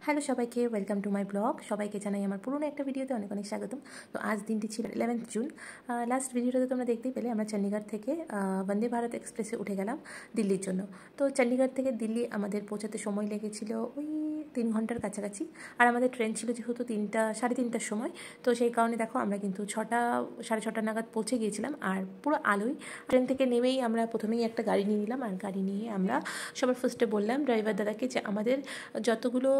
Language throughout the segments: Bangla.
হ্যালো সবাইকে, ওয়েলকাম টু মাই ব্লগ। সবাইকে জানাই আমার পুরনো একটা ভিডিওতে অনেক অনেক স্বাগতম। তো আজ দিনটি ছিল 11th জুন। লাস্ট ভিডিওটাতে তোমরা দেখতেই পেলে আমরা চণ্ডীগড় থেকে বন্দে ভারত এক্সপ্রেসে উঠে গেলাম দিল্লির জন্য। তো চণ্ডীগড় থেকে দিল্লি আমাদের পৌঁছাতে সময় লেগেছিল ওই 3 ঘন্টার কাছাকাছি। আর আমাদের ট্রেন ছিল যেহেতু সাড়ে তিনটার সময়, তো সেই কারণে দেখো আমরা কিন্তু সাড়ে ছটা নাগাদ পৌঁছে গিয়েছিলাম। আর পুরো আলোয় ট্রেন থেকে নেমেই আমরা প্রথমেই একটা গাড়ি নিয়ে নিলাম। আর গাড়ি নিয়ে আমরা সবার ফার্স্টে বললাম ড্রাইভার দাদাকে যে আমাদের যতগুলো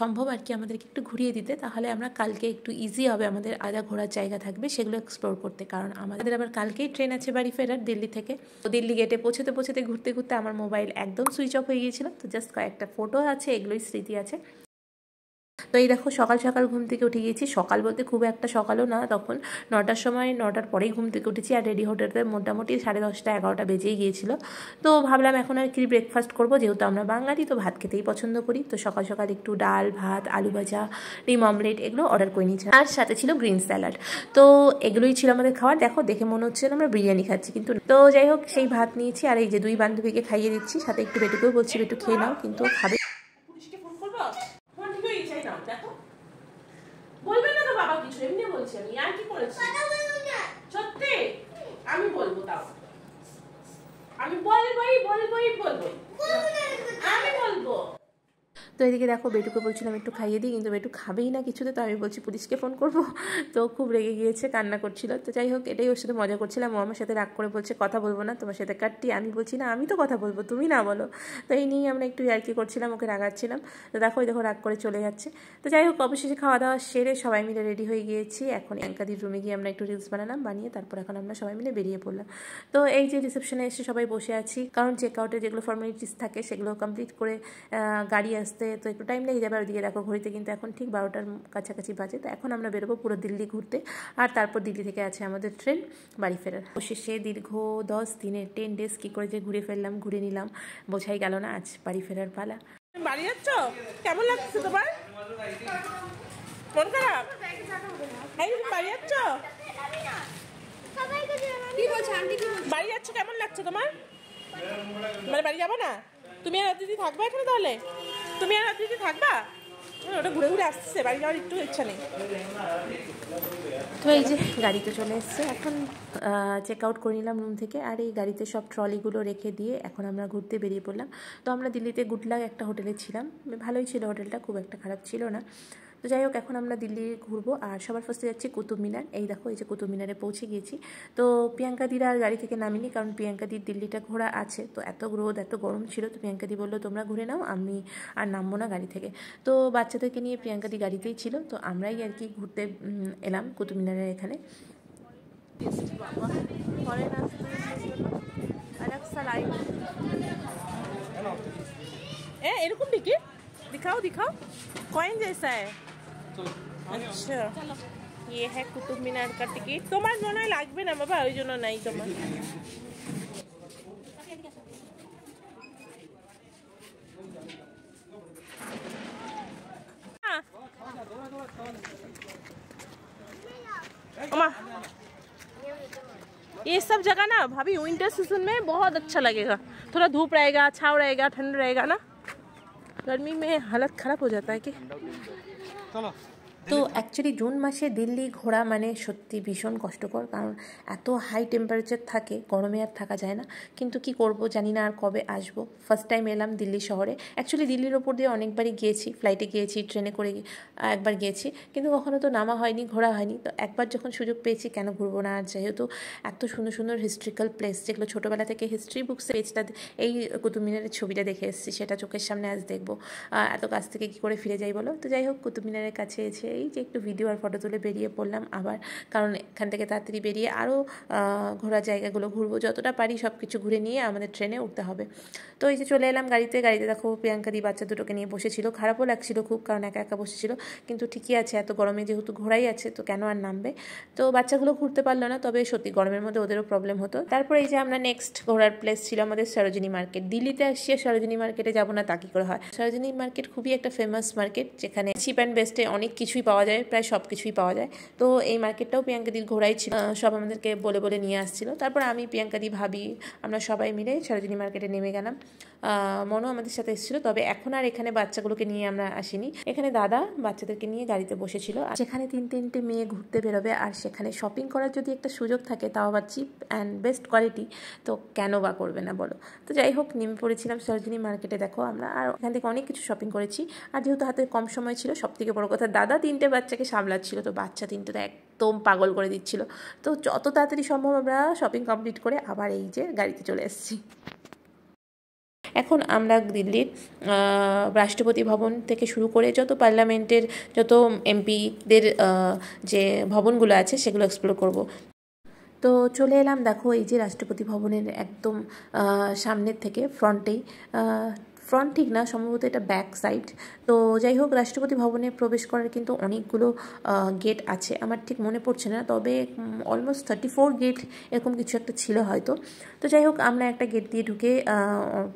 সম্ভব আর কি আমাদেরকে একটু ঘুরিয়ে দিতে, তাহলে আমরা কালকে একটু ইজি হবে, আমাদের আলাদা ঘোরার জায়গা থাকবে সেগুলো এক্সপ্লোর করতে। কারণ আমাদের আবার কালকেই ট্রেন আছে বাড়ি ফেরার দিল্লি থেকে। তো দিল্লি গেটে পৌঁছতে ঘুরতে ঘুরতে আমার মোবাইল একদম সুইচ অফ হয়ে গিয়েছিল। তো জাস্ট কয়েকটা ফটো আছে, এগুলোই স্মৃতি আছে। তো এই দেখো সকাল সকাল ঘুম থেকে উঠে গিয়েছি। সকাল বলতে খুব একটা সকালও না, তখন 9টার সময়, 9টার পরেই ঘুম থেকে উঠেছি। আর রেডি হতে মোটামুটি 10:30 11টা বেজেই গিয়েছিল। তো ভাবলাম এখন আর কি ব্রেকফাস্ট করবো, যেহেতু আমরা বাঙালি তো ভাত খেতেই পছন্দ করি। তো সকাল সকাল একটু ডাল ভাত, আলু ভাজা, ডিম অমলেট এগুলো অর্ডার করে নিয়েছি। আর সাথে ছিল গ্রিন স্যালাড। তো এগুলোই ছিল আমাদের খাবার। দেখে মনে হচ্ছে আমরা বিরিয়ানি খাচ্ছি, কিন্তু তো যাই হোক সেই ভাত নিয়েছি। আর এই যে 2 বান্ধবীকে খাইয়ে দিচ্ছি, সাথে একটু বেটুকেও বলছি বেটু খেয়ে নাও, কিন্তু খাবে। বলবে না তো বাবা কিছু, এমনি বলছি আমি, আর কি করেছি সত্যি আমি বলবো, তাও আমি বলবোই আমি বলবো। তো এদিকে দেখো বেটুকে বলছিলাম একটু খাইয়ে দিই, কিন্তু বেটু খাবেই না কিছুতে। তো আমি বলছি পুলিশকে ফোন করবো। তো খুব রেগে গিয়েছে, কান্না করছিল। তো যাই হোক এটাই ওর সাথে মজা করছিলাম। ও আমার সাথে রাগ করে বলছে কথা বলবো না, তোমার সাথে কাটটি। আমি বলছি না, আমি তো কথা বলবো, তুমি না বলো। তো এই নিয়ে আমরা একটু ইয়ার্কি করছিলাম, ওকে রাগাচ্ছিলাম। তো দেখো রাগ করে চলে যাচ্ছে। তো যাই হোক অবশেষে খাওয়া দাওয়া সেরে সবাই মিলে রেডি হয়ে গিয়েছি। এখন প্রিয়াঙ্কাদির রুমে গিয়ে আমরা একটু রিলস বানিয়ে তারপর এখন আমরা সবাই মিলে বেরিয়ে পড়লাম। তো এই যে রিসেপশনে এসে সবাই বসে আছি, কারণ চেক আউটে যেগুলো ফর্মালিটিস থাকে সেগুলো কমপ্লিট করে গাড়ি আসতে তো একটু টাইম লেগে যাবে। আর ওদিকে দেখো ঘড়িতে কিন্তু এখন ঠিক 12টার কাছাকাছি বাজে। তো এখন আমরা বেরোবো পুরো দিল্লি ঘুরতে। আর তারপর দিল্লি থেকে আছে আমাদের ট্রেন বাড়ি ফেরার। অবশেষে দীর্ঘ 10 দিনের 10 ডেজ কী করে যে ঘুরে নিলাম, বোঝাই গেল না। আজ বাড়ি ফেরার পালা। বাড়ি যাচ্ছ? কেমন লাগছে তোমার? মন খারাপ? বাড়ি যাচ্ছ? বাড়ি যাচ্ছ, কেমন লাগছে তোমার? মানে বাড়ি যাবো না? তুমি আর দিদি থাকবা এখানে? তাহলে তুমি আর দিদি থাকবা? ওটা ঘুরে ঘুরে আসছে, বাড়ি যাওয়ার একটু ইচ্ছা নেই। তো এই যে গাড়িতে চলে এসছে, এখন চেক আউট করে নিলাম রুম থেকে। আর এই গাড়িতে সব ট্রলিগুলো রেখে দিয়ে এখন আমরা ঘুরতে বেরিয়ে পড়লাম। তো আমরা দিল্লিতে গুডলাক একটা হোটেলে ছিলাম, ভালোই ছিল হোটেলটা, খুব একটা খারাপ ছিল না। তো যাই হোক এখন আমরা দিল্লি ঘুরবো। আর সবার ফার্স্টে যাচ্ছি কুতুব মিনার। এই দেখো এই যে কুতুব মিনারে পৌঁছে গিয়েছি। তো প্রিয়াঙ্কাদির আর গাড়ি থেকে নামিনি, কারণ প্রিয়াঙ্কাদির দিল্লিটা ঘোরা আছে। তো এত রোদ এত গরম ছিল, তো প্রিয়াঙ্কাদি বললো তোমরা ঘুরে নাও, আমি আর নামবো না গাড়ি থেকে। তো বাচ্চাদেরকে নিয়ে প্রিয়াঙ্কাদি গাড়িতেই ছিল। তো আমরাই আর কি ঘুরতে এলাম কুতুব মিনারের এখানে। এরকম টিকিট दिखाओ कॉइन जैसा है। अच्छा ये है कुतुब मीनार का टिकट। তোমার মনে হয় লাগবে না বাবা, ওই জন্য নাই তোমার। ये सब जगह ना भाभी विंटर सीजन में बहुत अच्छा लगेगा। थोड़ा धूप रहेगा, छाव रहेगा, ठंड रहेगा ना। गर्मी में हालत खराब हो जाता है कि। তো অ্যাকচুয়ালি জুন মাসে দিল্লি ঘোরা মানে সত্যি ভীষণ কষ্টকর, কারণ এত হাই টেম্পারেচার থাকে, গরমে আর থাকা যায় না। কিন্তু কি করব জানি না আর কবে আসবো। ফার্স্ট টাইম এলাম দিল্লি শহরে। অ্যাকচুয়ালি দিল্লির ওপর দিয়ে অনেকবারই গিয়েছি, ফ্লাইটে গিয়েছি, ট্রেনে করে একবার গিয়েছি, কিন্তু কখনো তো নামা হয়নি, ঘোরা হয়নি। তো একবার যখন সুযোগ পেয়েছি কেন ঘুরবো না। আর যেহেতু এত সুন্দর সুন্দর হিস্ট্রিক্যাল প্লেস, যেগুলো ছোটোবেলা থেকে হিস্ট্রি বুকসে পেজটা, এই কুতুব মিনারের ছবিটা দেখে এসেছি, সেটা চোখের সামনে আজ দেখবো। এত কাছ থেকে কী করে ফিরে যাই বলো। তো যাই হোক কুতুব মিনারের কাছে এসে এই যে একটু ভিডিও আর ফটো তুলে বেরিয়ে পড়লাম আবার, কারণ এখান থেকে তাড়াতাড়ি বেরিয়ে আরও ঘোরার জায়গাগুলো ঘুরবো, যতটা পারি সব কিছু ঘুরে নিয়ে আমাদের ট্রেনে উঠতে হবে। তো এই যে চলে এলাম গাড়িতে দেখো প্রিয়াঙ্কাদি বাচ্চা দুটোকে নিয়ে বসেছিল। খারাপও লাগছিল খুব, কারণ একা একা বসেছিল, কিন্তু ঠিকই আছে, এত গরমে যেহেতু ঘোরাই আছে তো কেন আর নামবে। তো বাচ্চাগুলো ঘুরতে পারলো না, তবে সত্যি গরমের মধ্যে ওদেরও প্রবলেম হতো। তারপরে এই যে আমরা নেক্সট ঘোরার প্লেস ছিল আমাদের সরোজিনী মার্কেট। দিল্লিতে আসছে সরোজিনী মার্কেটে যাবো না তা কী করে হয়। সরোজিনী মার্কেট খুবই একটা ফেমাস মার্কেট, যেখানে চিপ অ্যান্ড বেস্টে অনেক কিছুই পাওয়া যায়, প্রায় সব কিছুই পাওয়া যায়। তো এই মার্কেটটাও প্রিয়াঙ্কাদির ঘোরাই ছিল, সব আমাদেরকে বলে নিয়ে আসছিল। তারপর আমি প্রিয়াঙ্কাদি ভাবি আমরা সবাই মিলে সরোজিনী মার্কেটে নেমে গেলাম। মনও আমাদের সাথে এসেছিলো, তবে এখন আর এখানে বাচ্চাগুলোকে নিয়ে আমরা আসিনি। এখানে দাদা বাচ্চাদেরকে নিয়ে গাড়িতে বসেছিল। সেখানে তিনটে মেয়ে ঘুরতে বেরোবে, আর সেখানে শপিং করার যদি একটা সুযোগ থাকে, তাও আবার চিপ অ্যান্ড বেস্ট কোয়ালিটি, তো কেন বা করবে না বলো। তো যাই হোক, নেমে পড়েছিলাম সরোজিনী মার্কেটে। দেখো আমরা আর এখান থেকে অনেক কিছু শপিং করেছি। আর যেহেতু হাতে কম সময় ছিল, সব থেকে বড় কথা দাদা 3টে বাচ্চাকে সামলাচ্ছিল, তো বাচ্চা 3টে তো একদম পাগল করে দিচ্ছিল। তো যত তাড়াতাড়ি সম্ভব আমরা শপিং কমপ্লিট করে আবার এই যে গাড়িতে চলে এসেছি। এখন আমরা দিল্লির রাষ্ট্রপতি ভবন থেকে শুরু করে যত পার্লামেন্টের যত এমপিদের যে ভবনগুলো আছে সেগুলো এক্সপ্লোর করব। তো চলে এলাম, দেখো এই যে রাষ্ট্রপতি ভবনের একদম সামনের থেকে ফ্রন্ট ঠিক না, সম্ভবত এটা ব্যাক সাইড। তো যাই হোক, রাষ্ট্রপতি ভবনে প্রবেশ করার কিন্তু অনেকগুলো গেট আছে, আমার ঠিক মনে পড়ছে না, তবে অলমোস্ট 34 গেট এরকম কিছু একটা ছিল হয়তো। তো যাই হোক, আমরা একটা গেট দিয়ে ঢুকে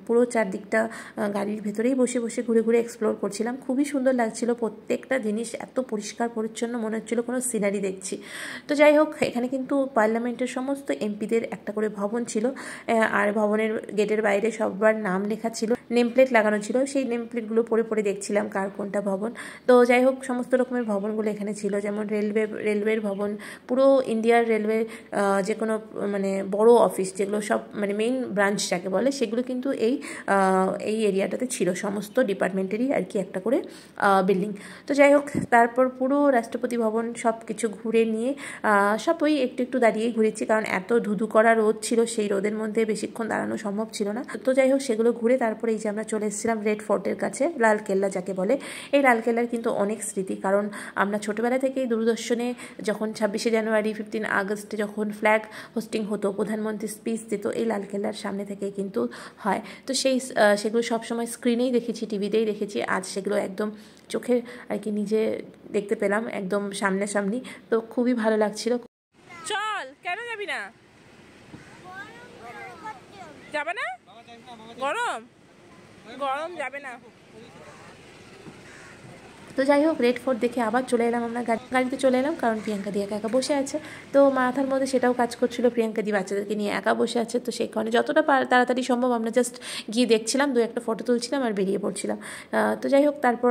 পুরো চারদিকটা গাড়ির ভেতরেই বসে বসে ঘুরে ঘুরে এক্সপ্লোর করছিলাম। খুবই সুন্দর লাগছিল, প্রত্যেকটা জিনিস এত পরিষ্কার পরিচ্ছন্ন, মনে হচ্ছিলো কোনো সিনারি দেখছি। তো যাই হোক, এখানে কিন্তু পার্লামেন্টের সমস্ত এমপিদের একটা করে ভবন ছিল, আর ভবনের গেটের বাইরে সবার নাম লেখা ছিল, নেম প্লেট লাগানো ছিল। সেই নেম প্লেটগুলো পড়ে পড়ে দেখছিলাম কার কোনটা ভবন। তো যাই হোক, সমস্ত রকমের ভবনগুলো এখানে ছিল, যেমন রেলওয়ের ভবন, পুরো ইন্ডিয়ার রেলওয়ে যে কোনো মানে বড় অফিস যেগুলো সব মানে মেইন ব্রাঞ্চ যাকে বলে, সেগুলো কিন্তু এই এরিয়াটাতে ছিল, সমস্ত ডিপার্টমেন্টেরই আর কি একটা করে বিল্ডিং। তো যাই হোক, তারপর পুরো রাষ্ট্রপতি ভবন সব কিছু ঘুরে নিয়ে সব ওই একটু একটু দাঁড়িয়েই ঘুরেছি, কারণ এত ধুধু করা রোদ ছিল, সেই রোদের মধ্যে বেশিক্ষণ দাঁড়ানো সম্ভব ছিল না। তো যাই হোক, সেগুলো ঘুরে তারপরে এই যে আমরা চলে এসেছিলাম রেড ফোর্টের কাছে, লাল কেল্লা যাকে বলে। এই লাল কেল্লার কিন্তু অনেক স্মৃতি, কারণ আমরা ছোটোবেলা থেকেই দূরদর্শনে যখন 26শে জানুয়ারি 15 আগস্টে যখন ফ্ল্যাগ হোস্টিং হতো, প্রধানমন্ত্রী স্পিচ দিত, এই লাল কেল্লার সামনে থেকেই কিন্তু হয়। তো সেগুলো সবসময় স্ক্রিনেই দেখেছি, টিভিতেই দেখেছি, আজ সেগুলো একদম চোখে আর কি নিজে দেখতে পেলাম একদম সামনাসামনি। তো খুবই ভালো লাগছিল। চল, কেন যাবি না? যাবে না? গরম গরম যাবে না। তো যাই হোক, রেড ফোর্ট দেখে আবার চলে এলাম আমরা গাড়িতে চলে এলাম, কারণ প্রিয়াঙ্কা দি একা একা বসে আছে। তো মাথার মধ্যে সেটাও কাজ করছিল, প্রিয়াঙ্কা দি বাচ্চাদেরকে নিয়ে একা বসে আছে। তো সেই কারণে যতটা তাড়াতাড়ি সম্ভব আমরা জাস্ট গিয়ে দেখছিলাম, 2-1 ফটো তুলছিলাম আর বেরিয়ে পড়ছিলাম। তো যাই হোক, তারপর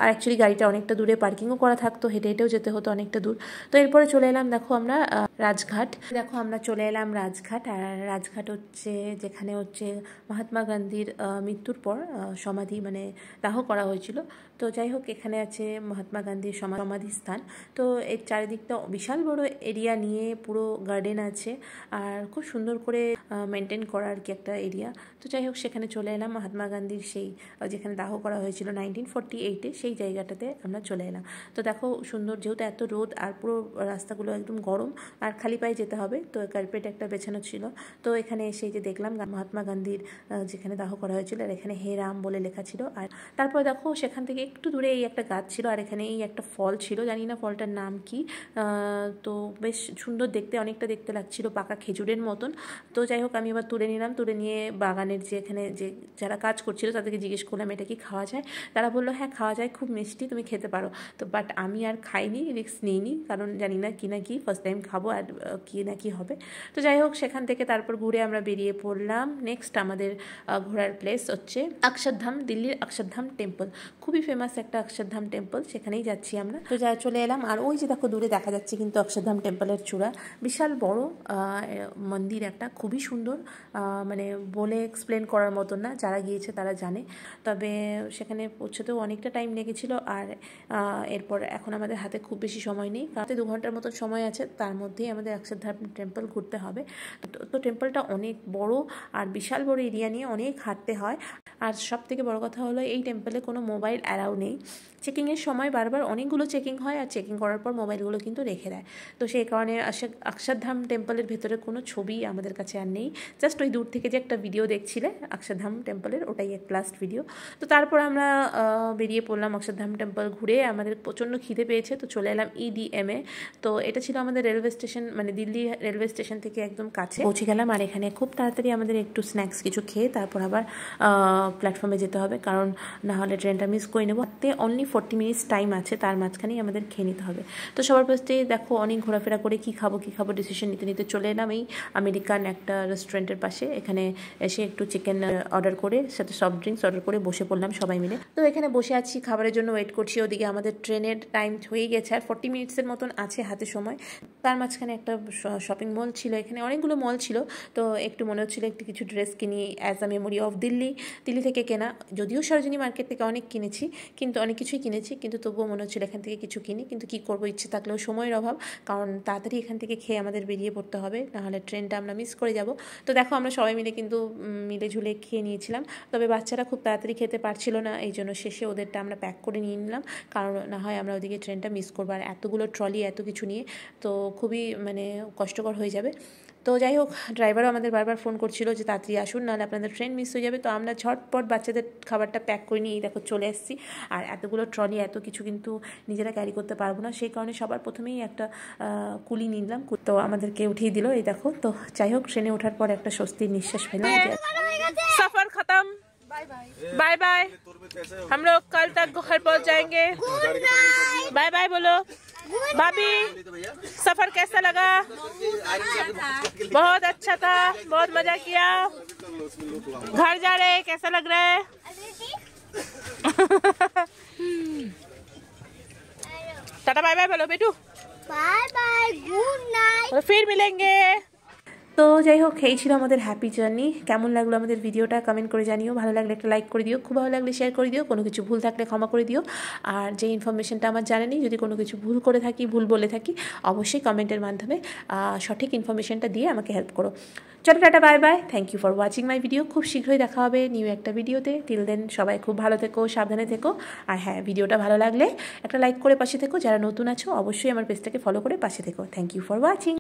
আর অ্যাকচুয়ালি গাড়িটা অনেকটা দূরে পার্কিংও করা থাকতো, হেঁটে হেঁটেও যেতে হতো অনেকটা দূর। তো এরপরে চলে এলাম, দেখো আমরা রাজঘাট। দেখো আমরা চলে এলাম রাজঘাট, আর রাজঘাট হচ্ছে যেখানে হচ্ছে মহাত্মা গান্ধীর মৃত্যুর পর সমাধি মানে দাহ করা হয়েছিল। তো যাই হোক, এখানে আছে মহাত্মা গান্ধীর সমাধি স্থান। তো এর চারিদিকটা বিশাল বড় এরিয়া নিয়ে পুরো গার্ডেন আছে, আর খুব সুন্দর করে মেনটেন করা আর কি একটা এরিয়া। তো যাই হোক, সেখানে চলে এলাম, মহাত্মা গান্ধীর সেই যেখানে দাহ করা হয়েছিল 1948-এ, সেই জায়গাটাতে আমরা চলে এলাম। তো দেখো সুন্দর, যেহেতু এত রোদ আর পুরো রাস্তাগুলো একদম গরম, আর খালি পায়ে যেতে হবে, তো কার্পেট একটা বেছানো ছিল। তো এখানে এসে যে দেখলাম মহাত্মা গান্ধীর যেখানে দাহ করা হয়েছিল, আর এখানে হে রাম বলে লেখা ছিল। আর তারপর দেখো সেখান থেকে একটু দূরে এই একটা গাছ ছিল, আর এখানে এই একটা ফল ছিল, জানি না ফলটার নাম কি। তো বেশ সুন্দর দেখতে, অনেকটা দেখতে লাগছিল পাকা খেজুরের মতন। তো যাই হোক, আমি এবার তুলে নিলাম, তুলে নিয়ে বাগানের যে এখানে যে যারা কাজ করছিল তাদেরকে জিজ্ঞেস করলাম এটা কি খাওয়া যায়। তারা বললো হ্যাঁ খাওয়া যায়, খুব মিষ্টি, তুমি খেতে পারো। তো বাট আমি আর খাইনি, রিস্ক নিইনি, কারণ জানি না কি না কি, ফার্স্ট টাইম খাবো আর কি না কি হবে। তো যাই হোক, সেখান থেকে তারপর ঘুরে আমরা বেরিয়ে পড়লাম। নেক্সট আমাদের ঘোরার প্লেস হচ্ছে অক্ষরধাম, দিল্লির অক্ষরধাম টেম্পল, খুবই ফেমাস একটা অক্ষরধাম টেম্পল, সেখানেই যাচ্ছি আমরা। তো চলে এলাম, আর ওই যে দেখো দূরে দেখা যাচ্ছে কিন্তু অক্ষরধাম টেম্পলের চূড়া, বিশাল বড় মন্দির একটা, খুবই সুন্দর, মানে বলে এক্সপ্লেন করার মতন না, যারা গিয়েছে তারা জানে। তবে সেখানে পৌঁছতেও অনেকটা টাইম লেগেছিল, আর এরপর এখন আমাদের হাতে খুব বেশি সময় নেই, হাতে 2 ঘন্টার মতো সময় আছে, তার মধ্যেই আমাদের অক্ষরধাম টেম্পল ঘুরতে হবে। তো টেম্পলটা অনেক বড় আর বিশাল বড় এরিয়া নিয়ে অনেক হাঁটতে হয়। আর সব থেকে বড় কথা হলো এই টেম্পলে কোনো মোবাইল অ্যালাউ নেই। চেকিংয়ের সময় বারবার অনেকগুলো চেকিং হয়, আর চেকিং করার পর মোবাইলগুলো কিন্তু রেখে দেয়। তো সেই কারণে অক্ষরধাম টেম্পলের ভেতরে কোনো ছবি আমাদের কাছে আর নেই, জাস্ট ওই দূর থেকে যে একটা ভিডিও দেখছিলে অক্ষরধাম টেম্পলের, ওটাই এক লাস্ট ভিডিও। তো তারপর আমরা বেরিয়ে পড়লাম অক্ষরধাম টেম্পল ঘুরে, আমাদের প্রচণ্ড খিদে পেয়েছে, তো চলে এলাম EDM-এ। তো এটা ছিল আমাদের রেলওয়ে স্টেশন স্টেশন মানে দিল্লি রেলওয়ে স্টেশন থেকে একদম কাছে পৌঁছে গেলাম। আর এখানে খুব তাড়াতাড়ি আমাদের একটু স্ন্যাক্স কিছু খেয়ে তারপর আবার প্ল্যাটফর্মে যেতে হবে, কারণ না হলে ট্রেনটা মিস করে নেবো। হাতে অনলি 40 মিনিটস টাইম আছে, তার মাঝখানেই আমাদের খেয়ে নিতে হবে। তো সবার ফার্স্টে দেখো অনেক ঘোরাফেরা করে কী খাবো ডিসিশন নিতে নিতে চলে এলাম এই আমেরিকান একটা রেস্টুরেন্টের পাশে। এখানে এসে একটু চিকেন অর্ডার করে সাথে সফট ড্রিঙ্কস অর্ডার করে বসে পড়লাম সবাই মিলে। তো এখানে বসে আছি, খাবারের জন্য ওয়েট করছি। ওদিকে আমাদের ট্রেনের টাইম হয়ে গেছে, আর 40 মিনিটসের মতন আছে হাতে সময়। তার মাঝখানে একটা শপিং মল ছিল, এখানে অনেকগুলো মল ছিল। তো একটু মনে হচ্ছিলো একটু কিছু ড্রেস কিনি as a memory of Delhi থেকে কেনা। যদিও সরোজিনী মার্কেট থেকে অনেক কিনেছি, কিন্তু অনেক কিছুই কিনেছি, কিন্তু তবুও মনে হচ্ছিলো এখান থেকে কিছু কিনি। কিন্তু কী করবো, ইচ্ছে থাকলেও সময়ের অভাব, কারণ তাড়াতাড়ি এখান থেকে খেয়ে আমাদের বেরিয়ে পড়তে হবে, নাহলে ট্রেনটা আমরা মিস করে যাব। তো দেখো আমরা সবাই মিলে কিন্তু মিলে ঝুলে খেয়ে নিয়েছিলাম। তবে বাচ্চারা খুব তাড়াতাড়ি খেতে পারছিল না, এই জন্য শেষে ওদেরটা আমরা প্যাক করে নিয়ে নিলাম, কারণ না হয় আমরা ওদিকে ট্রেনটা মিস করবো। আর এতগুলো ট্রলি এত কিছু নিয়ে তো খুবই মানে কষ্টকর হয়ে যাবে। তো যাই হোক, ড্রাইভারও আমাদের বারবার ফোন করছিল যে তাড়াতাড়ি আসুন, নাহলে আপনাদের ট্রেন মিস হয়ে যাবে। তো আমরা ঝটপট বাচ্চাদের খাবারটা প্যাক করে নিয়ে দেখো চলে এসেছি। আর এতগুলো ট্রলি এত কিছু কিন্তু নিজেরা ক্যারি করতে পারবো না, সেই কারণে সবার প্রথমেই একটা কুলি নিলাম। তো আমাদেরকে উঠিয়ে দিল এই দেখো। তো যাই হোক, ট্রেনে ওঠার পর একটা স্বস্তির নিঃশ্বাস পেলাম। सफर खत्म, बाय बाय। हम लोग कल तक घर पहुंच जाएंगे। बाय बाय बोलो भाभी। सफर कैसा लगा? बहुत अच्छा था, बहुत मजा किया। घर जा रहे, कैसा लग रहा है? टाटा बाय बाय बोलो बेटू। Bye bye, good night. फिर मिलेंगे। তো যাই হোক, এই ছিল আমাদের হ্যাপি জার্নি। কেমন লাগলো আমাদের ভিডিওটা কমেন্ট করে জানিও। ভালো লাগলে একটা লাইক করে দিও, খুব ভালো লাগলে শেয়ার করে দিও, কোনো কিছু ভুল থাকলে ক্ষমা করে দিও। আর যে ইনফরমেশনটা আমার জানা নেই, যদি কোনো কিছু ভুল করে থাকি, ভুল বলে থাকি, অবশ্যই কমেন্টের মাধ্যমে সঠিক ইনফরমেশনটা দিয়ে আমাকে হেল্প করো। চলো tata bye bye, thank you for watching my video. খুব শীঘ্রই দেখা হবে নিউ একটা ভিডিওতে। টিল দেন সবাই খুব ভালো থেকো, সাবধানে থেকো। আর হ্যাঁ, ভিডিওটা ভালো লাগলে একটা লাইক করে পাশে থেকো। যারা নতুন আছো অবশ্যই আমার পেজটাকে ফলো করে পাশে থেকো। Thank you for watching.